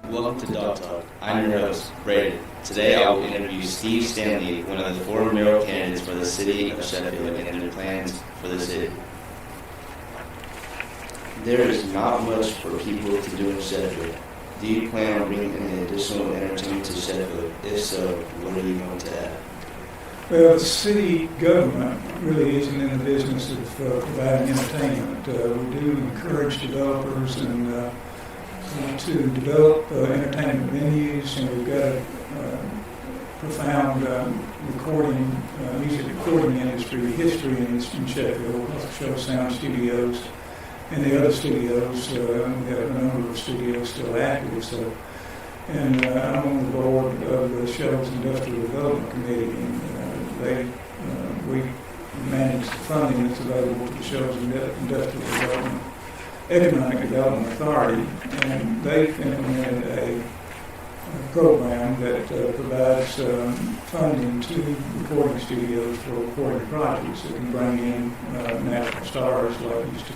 Welcome to Dawg Talk. I'm your host, Braden. Today I will interview Steve Stanley, one of the 4 mayoral candidates for the city of Sheffield, and their plans for the city. There is not much for people to do in Sheffield. Do you plan on bringing any additional entertainment to Sheffield? If so, what are you going to add? Well, the city government really isn't in the business of providing entertainment. We do encourage developers and to develop entertainment venues, and we've got a profound music recording industry history in Sheffield, show sound studios and the other studios. We have a number of studios still active. And I'm on the board of the Sheffield's Industrial Development Committee, and we manage the funding that's available to the Sheffield's Industrial Economic Development Authority, and they've implemented a program that provides funding to recording studios for recording projects that can bring in national stars like used to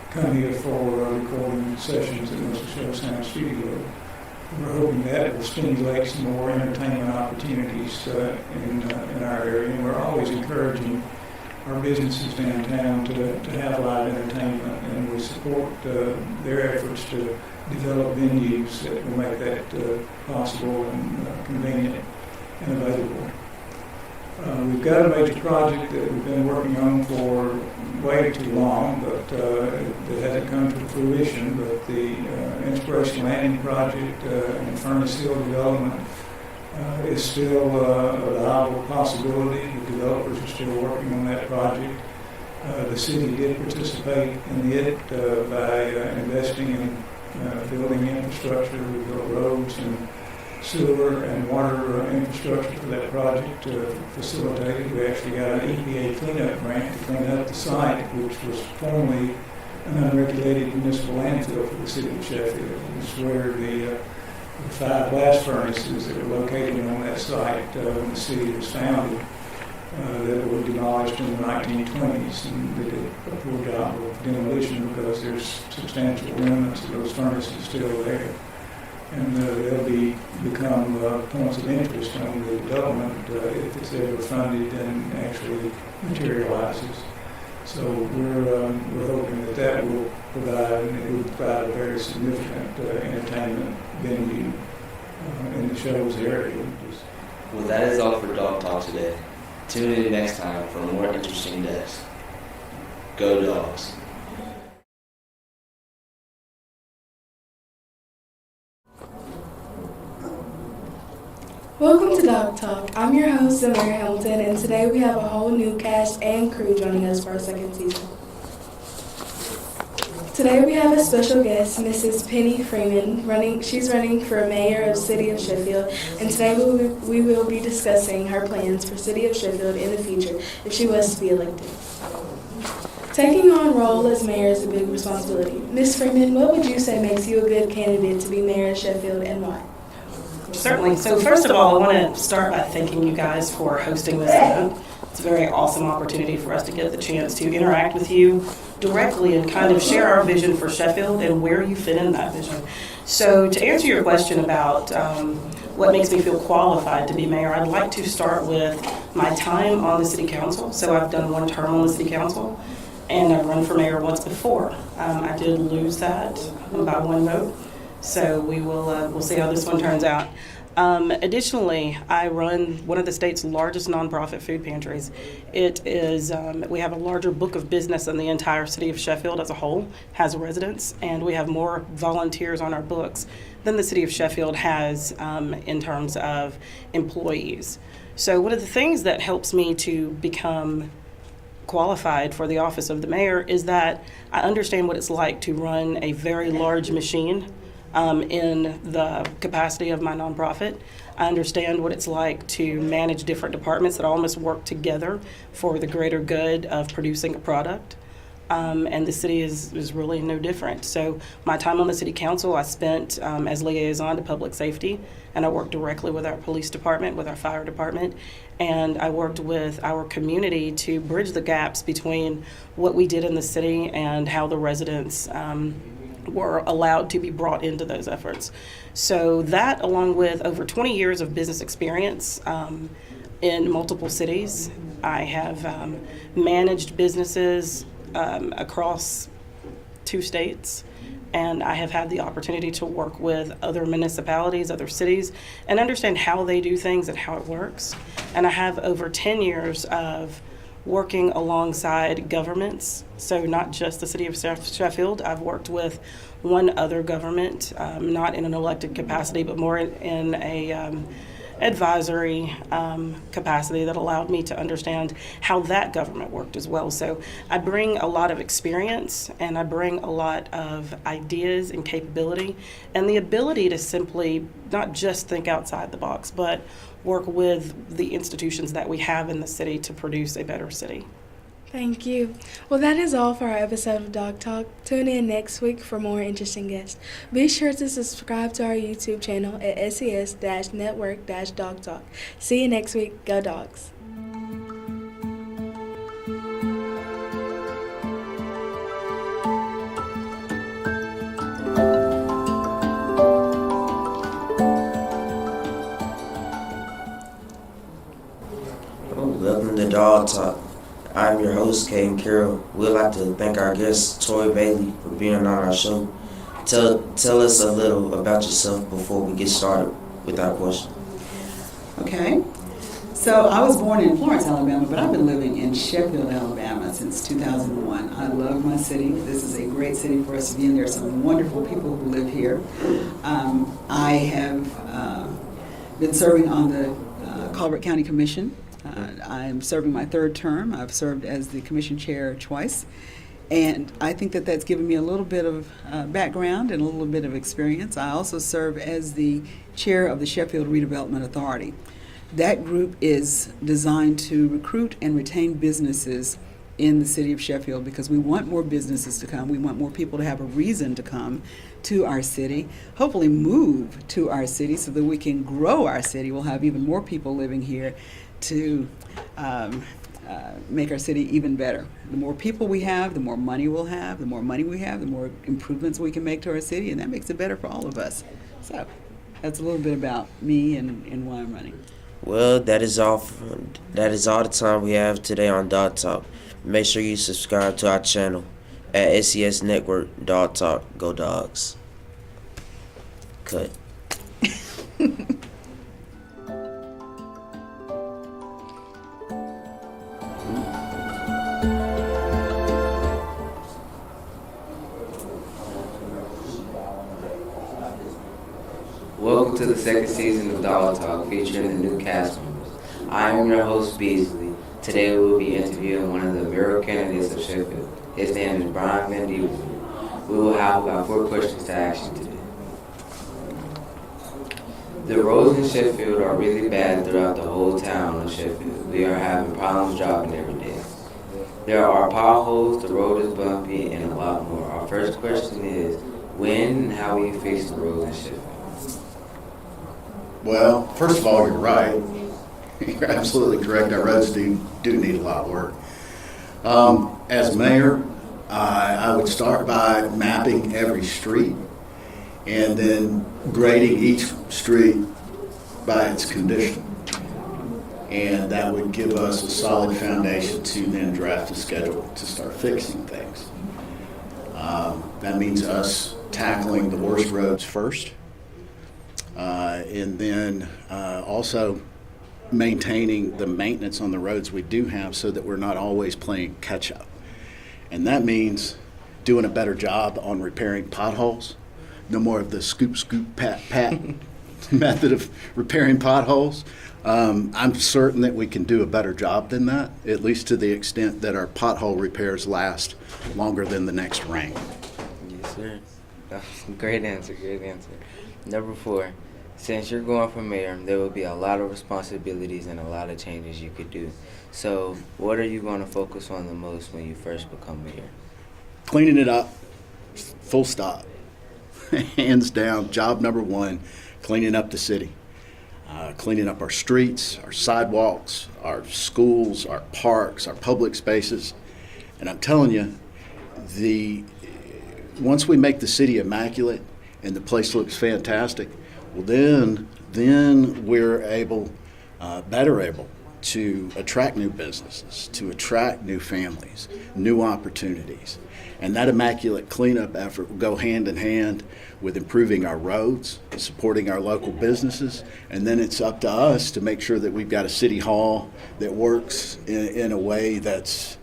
come here for recording sessions at Mr. Show Sound Studio. We're hoping that will stimulate some more entertainment opportunities in our area, and we're always encouraging our businesses downtown to have live entertainment, and we support their efforts to develop venues that will make that possible and convenient and available. We've got a major project that we've been working on for way too long, but that hasn't come to fruition, but the Inspiration Landing Project and Furnace Hill development is still a viable possibility. The developers are still working on that project. The city did participate in it by investing in building infrastructure. We built roads and sewer and water infrastructure for that project facilitated. We actually got an EPA cleanup grant to clean up the site, which was formerly an unregulated municipal landfill for the city of Sheffield. It's where the 5 blast furnaces that were located on that site when the city was founded that were demolished in the 1920s, and they did a poor job of demolition because there's substantial remnants of those furnaces still there. And they'll become points of interest on the development if it's ever funded and actually materializes. So we're hoping that will provide, and it will provide a very significant entertainment venue in the Sheffield's area. Well, that is all for Dawg Talk today. Tune in next time for more interesting guests. Go Dogs! Welcome to Dawg Talk. I'm your host, Samara Hamilton, and today we have a whole new cast and crew joining us for our second season. Today we have a special guest, Mrs. Penny Freeman. She's running for mayor of the city of Sheffield, and today we will be discussing her plans for city of Sheffield in the future if she was to be elected. Taking on role as mayor is a big responsibility. Ms. Freeman, what would you say makes you a good candidate to be mayor of Sheffield, and why? Certainly. So first of all, I want to start by thanking you guys for hosting this event. It's a very awesome opportunity for us to get the chance to interact with you directly and kind of share our vision for Sheffield and where you fit in that vision. So to answer your question about what makes me feel qualified to be mayor, I'd like to start with my time on the city council. So I've done 1 term on the city council, and I've run for mayor once before. I did lose that by 1 vote. So we'll see how this one turns out. Additionally, I run one of the state's largest nonprofit food pantries. It is we have a larger book of business than the entire city of Sheffield as a whole has residents, and we have more volunteers on our books than the city of Sheffield has in terms of employees. So one of the things that helps me to become qualified for the office of the mayor is that I understand what it's like to run a very large machine in the capacity of my nonprofit. I understand what it's like to manage different departments that almost work together for the greater good of producing a product. And the city is really no different. So my time on the city council, I spent as liaison to public safety, and I worked directly with our police department, with our fire department, and I worked with our community to bridge the gaps between what we did in the city and how the residents were allowed to be brought into those efforts. So that, along with over 20 years of business experience in multiple cities, I have managed businesses across 2 states, and I have had the opportunity to work with other municipalities, other cities, and understand how they do things and how it works. And I have over 10 years of working alongside governments, so not just the city of Sheffield. I've worked with one other government, not in an elected capacity, but more in a advisory capacity that allowed me to understand how that government worked as well. So I bring a lot of experience, and I bring a lot of ideas and capability, and the ability to simply not just think outside the box, but work with the institutions that we have in the city to produce a better city. Thank you. Well, that is all for our episode of Dawg Talk. Tune in next week for more interesting guests. Be sure to subscribe to our YouTube channel at SES-Network-Dawg Talk. See you next week. Go Dogs. Welcome to Dawg Talk. I'm your host, Caden Carroll. We'd like to thank our guest, Toy Bailey, for being on our show. Tell us a little about yourself before we get started with our question. Okay. So I was born in Florence, Alabama, but I've been living in Sheffield, Alabama since 2001. I love my city. This is a great city for us to be in. There are some wonderful people who live here. I have been serving on the Colbert County Commission. I am serving my 3rd term. I've served as the commission chair twice. And I think that that's given me a little bit of background and a little bit of experience. I also serve as the chair of the Sheffield Redevelopment Authority. That group is designed to recruit and retain businesses in the city of Sheffield because we want more businesses to come. We want more people to have a reason to come to our city, hopefully move to our city so that we can grow our city. We'll have even more people living here to make our city even better. The more people we have, the more money we'll have. The more money we have, the more improvements we can make to our city, and that makes it better for all of us. So that's a little bit about me and why I'm running. Well, that is all the time we have today on Dawg Talk. Make sure you subscribe to our channel at SES Network Dawg Talk. Go Dogs. Cut. Welcome to the 2nd season of Dawg Talk, featuring the new cast members. I am your host, Beasley. Today we will be interviewing one of the mayoral candidates of Sheffield. His name is Brian Van Dievel. We will have about 4 questions to ask you today. The roads in Sheffield are really bad throughout the whole town of Sheffield. We are having problems driving every day. There are potholes, the road is bumpy, and a lot more. Our first question is, when and how will you fix the roads in Sheffield? Well, first of all, you're right. You're absolutely correct. Our roads do need a lot of work. As mayor, I would start by mapping every street and then grading each street by its condition. And that would give us a solid foundation to then draft a schedule to start fixing things. That means us tackling the worst roads first. And then also maintaining the maintenance on the roads we do have so that we're not always playing catch up. And that means doing a better job on repairing potholes. No more of the scoop, pat method of repairing potholes. I'm certain that we can do a better job than that, at least to the extent that our pothole repairs last longer than the next rain. Yes, sir. Great answer, great answer. Number 4, since you're going for mayor, there will be a lot of responsibilities and a lot of changes you could do. So what are you going to focus on the most when you first become mayor? Cleaning it up, full stop. Hands down, job number 1, cleaning up the city. Cleaning up our streets, our sidewalks, our schools, our parks, our public spaces. And I'm telling you, the once we make the city immaculate and the place looks fantastic, well, then we're better able to attract new businesses, to attract new families, new opportunities. And that immaculate cleanup effort will go hand in hand with improving our roads, supporting our local businesses, and then it's up to us to make sure that we've got a city hall that works in a way that's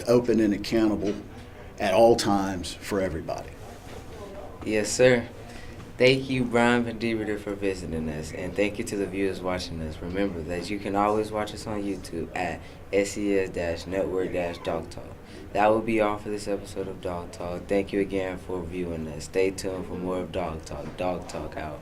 open and accountable at all times for everybody. Yes, sir. Thank you, Brian Van Dieberter, for visiting us, and thank you to the viewers watching us. Remember that you can always watch us on YouTube at SES-Network-Dawg Talk. That will be all for this episode of Dawg Talk. Thank you again for viewing us. Stay tuned for more of Dawg Talk. Dawg Talk out.